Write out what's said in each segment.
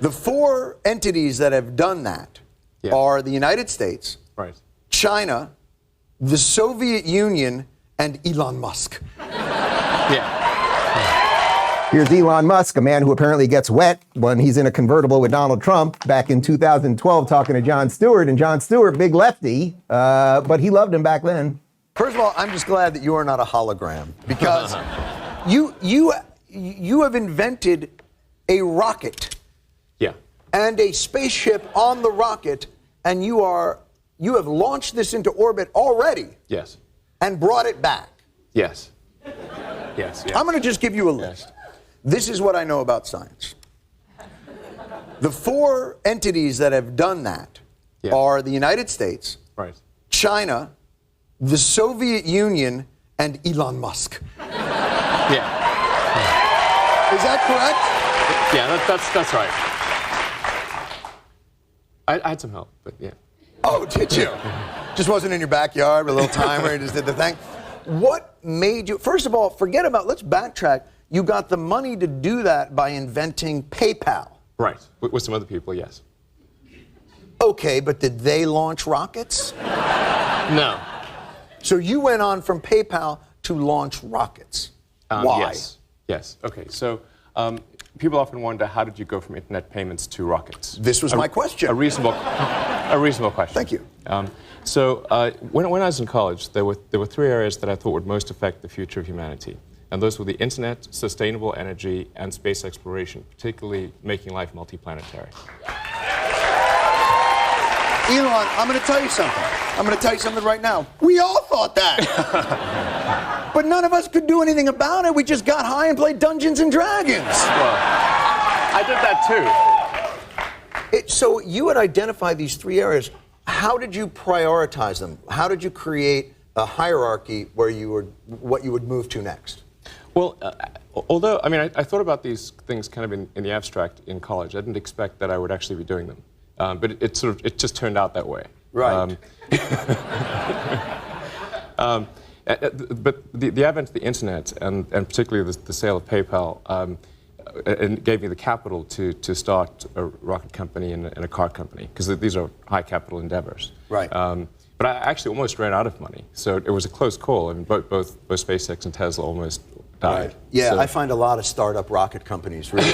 The four entities that have done that are the United States, China, the Soviet Union, and Elon Musk. Here's Elon Musk, a man who apparently gets wet when he's in a convertible with Donald Trump back in 2012 talking to Jon Stewart. And Jon Stewart, big lefty, but he loved him back then. First of all, I'm just glad that you are not a hologram, because you have invented a rocket and a spaceship on the rocket, and you have launched this into orbit already. Yes. And brought it back. Yes. I'm going to just give you a list. This is what I know about science. The four entities that have done that are the United States, China, the Soviet Union, and Elon Musk. Is that correct? Yeah, that's right. I had some help, but yeah. Oh, did you? Just wasn't in your backyard with a little timer, you just did the thing. What made you, first of all, let's backtrack. You got the money to do that by inventing PayPal. Right, with some other people, yes. Okay, but did they launch rockets? No. So you went on from PayPal to launch rockets. Why? Yes. Okay, so people often wonder, how did you go from internet payments to rockets? This was my question. A reasonable question. Thank you. So when I was in college, there were three areas that I thought would most affect the future of humanity. And those were the internet, sustainable energy, and space exploration, particularly making life multiplanetary. Elon, I'm going to tell you something. I'm going to tell you something right now. We all thought that. But none of us could do anything about it. We just got high and played Dungeons and Dragons. Well, I did that too. So you had identified these three areas. How did you prioritize them? How did you create a hierarchy where what you would move to next? Well, although, I mean, I thought about these things kind of in the abstract in college. I didn't expect that I would actually be doing them. But it just turned out that way. Right. But the advent of the internet, and particularly the sale of PayPal, it gave me the capital to start a rocket company and a car company, because these are high capital endeavors. Right. But I actually almost ran out of money, so it was a close call. I mean, both SpaceX and Tesla almost died. Right. Yeah, so. I find a lot of startup rocket companies really.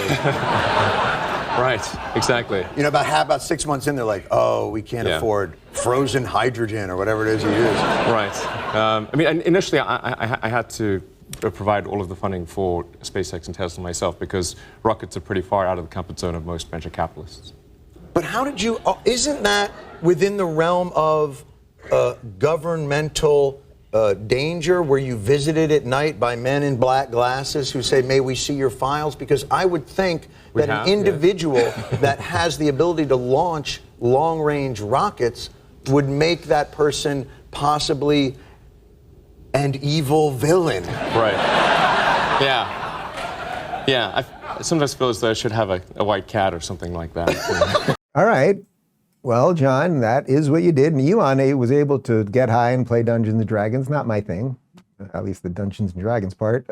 Right, exactly. You know, about 6 months in, they're like, oh, we can't afford frozen hydrogen or whatever it is you use. Right. I mean, initially, I had to provide all of the funding for SpaceX and Tesla myself, because rockets are pretty far out of the comfort zone of most venture capitalists. But how did you, isn't that within the realm of governmental danger, where you visited at night by men in black glasses who say, may we see your files? Because I would think that an individual that has the ability to launch long-range rockets would make that person possibly an evil villain. Right. Yeah. I sometimes feel as though I should have a white cat or something like that. All right. Well, John, that is what you did. And Elon was able to get high and play Dungeons and Dragons. Not my thing, at least the Dungeons and Dragons part.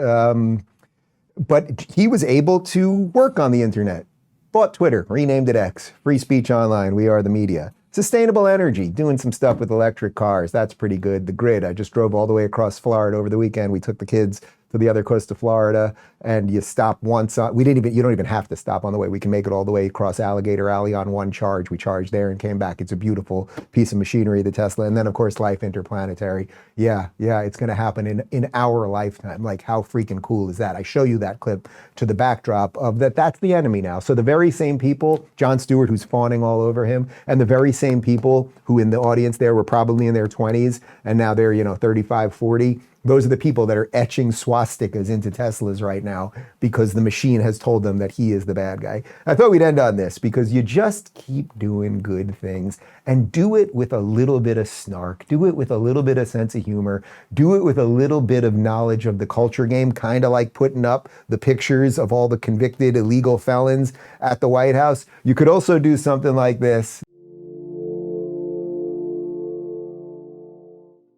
But he was able to work on the internet. Bought Twitter, renamed it X. Free speech online, we are the media. Sustainable energy, doing some stuff with electric cars. That's pretty good. The grid, I just drove all the way across Florida over the weekend. We took the kids to the other coast of Florida, and you stop once. You don't even have to stop on the way. We can make it all the way across Alligator Alley on one charge. We charged there and came back. It's a beautiful piece of machinery, the Tesla. And then, of course, life interplanetary. Yeah, it's going to happen in our lifetime. Like, how freaking cool is that? I show you that clip to the backdrop of that's the enemy now. So the very same people, Jon Stewart, who's fawning all over him, and the very same people who in the audience there were probably in their 20s, and now they're, 35, 40. Those are the people that are etching swastikas into Teslas right now because the machine has told them that he is the bad guy. I thought we'd end on this because you just keep doing good things and do it with a little bit of snark. Do it with a little bit of sense of humor. Do it with a little bit of knowledge of the culture game, kind of like putting up the pictures of all the convicted illegal felons at the White House. You could also do something like this.